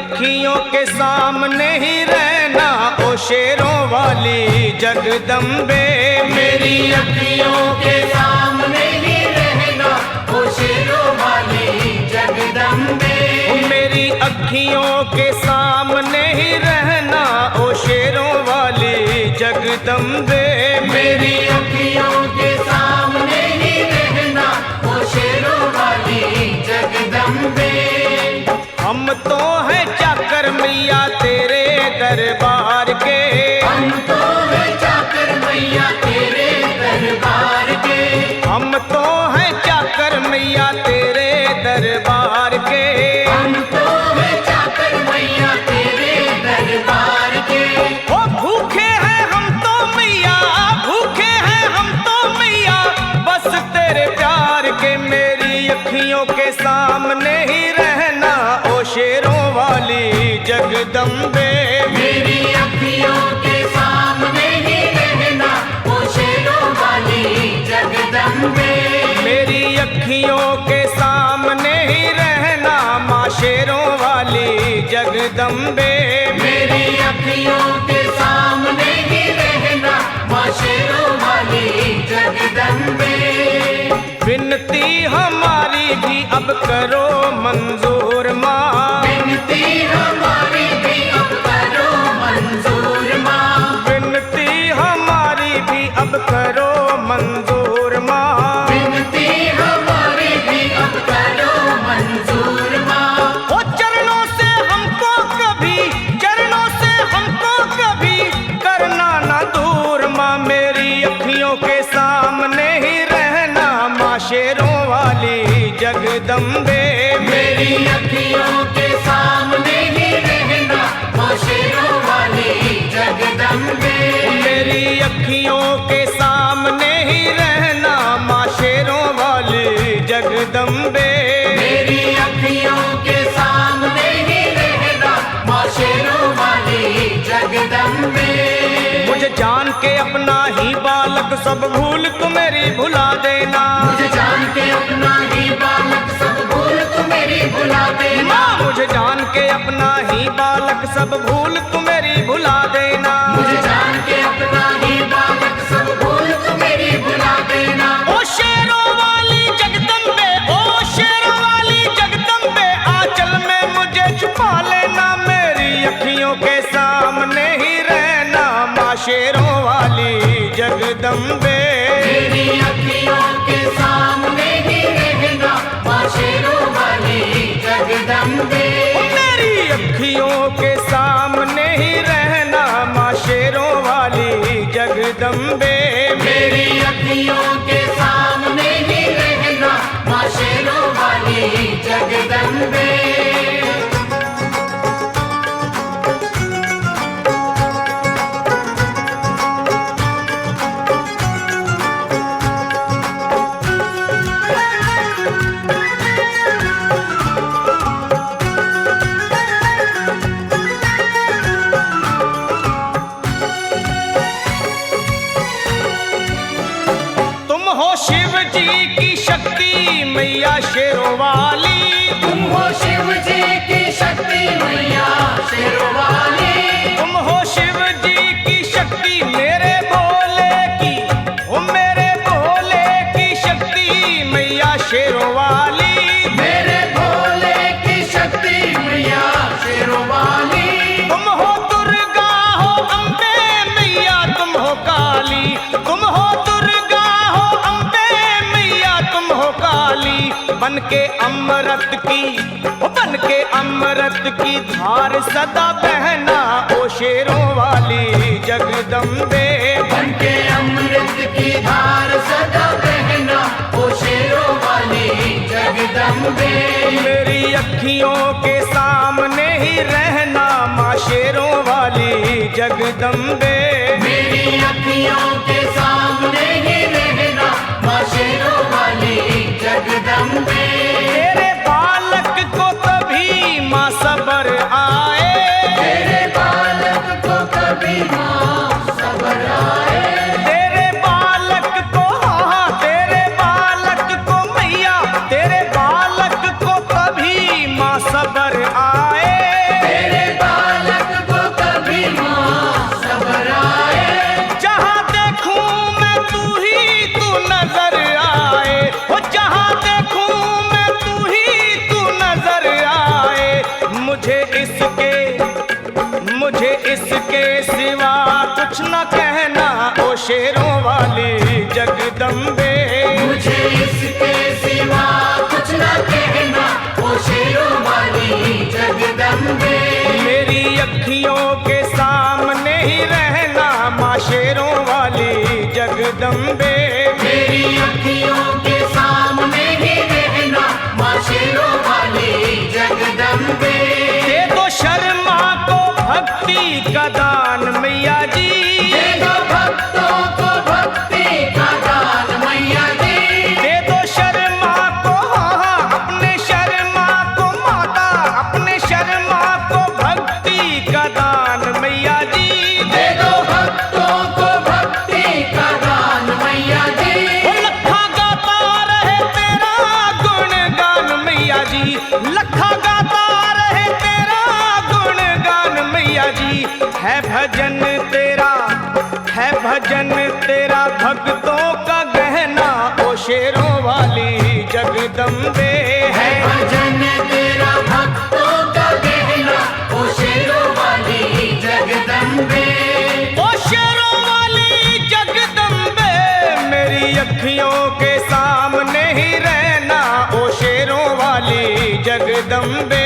अखियों के सामने ही रहना ओ शेरों वाली जगदम्बे। मेरी अखियों के सामने ही रहना ओ शेरों वाली जगदम्बे। मेरी अखियों के सामने ही रहना ओ शेरों वाली जगदम्बे। मेरी अखियों के सामने ही रहना ओ शेरों वाली जगदम्बे। हम तो हैं चाकर मैया तेरे दरबार के। हम तो हैं चाकर मैया तेरे दरबार के। हम तो हैं चाकर मैया तेरे दरबार के। हम तो हैं चाकर मैया तेरे दरबार के। ओ भूखे हैं हम तो मैया, भूखे हैं हम तो मैया बस तेरे प्यार के। मेरी अखियों के सामने ही रहना ओ शेरों वाली जगदम्बे। मेरी अखियों के सामने ही रहना ओ शेरों वाली जगदम्बे। मेरी अखियों के सामने ही रहना माँ शेरों वाली जगदम्बे। मेरी अखियों के सामने ही रहना माँ शेरों वाली जगदम्बे। विनती हमारी भी अब करो मंजूर माँ। विनती हमारी भी अब करो मंजूर माँ। विनती हमारी भी अब करो मंजूर माँ। विनती हमारी भी अब करो मंजूर माँ। ओ चरणों से हमको कभी, चरणों से हमको कभी करना ना दूर माँ। मेरी अखियों के सामने ही रहना माँ शेरों वाली जगदम्बे। मेरी अखियों के सामने ही रहना माँ शेरों वाली जगदम्बे। मेरी अखियों के सामने ही रहना माँ शेरों वाली जगदम्बे। मेरी अखियों के सामने ही रहना माँ शेरों वाली जगदम्बे। मुझे जान के अपना ही बालक सब भूल तू मेरी भुला देना। मुझे जान के अपना ही बालक सब भूल तू मेरी भुला देना। मुझे जान के अपना ही बालक सब भूल तू मेरी भुला देना। मुझे जान के अपना ही बालक सब भूल तू मेरी भुला देना। ओ शेरों वाली जगदम्बे, ओ शेरों वाली जगदम्बे आंचल में मुझे छुपा लेना। मेरी अखियों के सामने ही रहना माँ शेरों वाली जगदम्बे। मेरी अखियों के सामने ही रहना माँ शेरों वाली जगदम्बे। मेरी अखियों के सामने ही रहना माँ शेरों वाली जगदम्बे। मेरी अखियों के सामने ही रहना माँ शेरों वाली जगदम्बे। तुम हो शिव जी की शक्ति मैया शेरों वाली। तुम हो शिव जी की शक्ति मैया शेरों वाली। तुम हो शिव जी की शक्ति मेरे भोले की, ओ मेरे भोले की शक्ति मैया शेरों वाली। मेरे भोले की शक्ति मैया शेरों वाली। तुम हो दुर्गा हो अम्बे मैया तुम हो काली। तुम हो दुर्गा हो अम्बे मैया तुम हो काली। बन के अमृत की, ओ बन के अमृत की धार सदा बहना ओ शेरों वाली जगदम्बे। बन के अमृत की धार सदा बहना ओ शेरों वाली जगदम्बे। मेरी अखियों के सामने ही रहना माँ शेरों वाली जगदम्बे। मेरी अखियों के सामने ही रहना माँ शेरों वाली जगदम्बे। तेरे बालक को कभी माँ सबर आए। तेरे बालक को कभी माँ सबर आए। तेरे बालक को, हाँ तेरे बालक को मैया, तेरे बालक को कभी माँ सबर आए। का दान मैया जी। दे दो भक्तों को भक्ति का दान मैया जी। दे दो शर्मा को हाँ अपने शर्मा को माता, अपने शर्मा को भक्ति का दान मैया जी। दे दो भक्तों को भक्ति का दान मैया जी। वो लखा गाता रहे तेरा गुणगान मैया जी, लखा गाता रहे तेरा गुणगान मैया जी। है भजन तेरा भक्तों का गहना ओ शेरों वाली जगदम्बे है। भजन तेरा भक्तों का गहना ओ शेरों वाली जगदम्बे। ओ शेरों वाली जगदम्बे मेरी अखियों के सामने ही रहना ओ शेरों वाली जगदम्बे।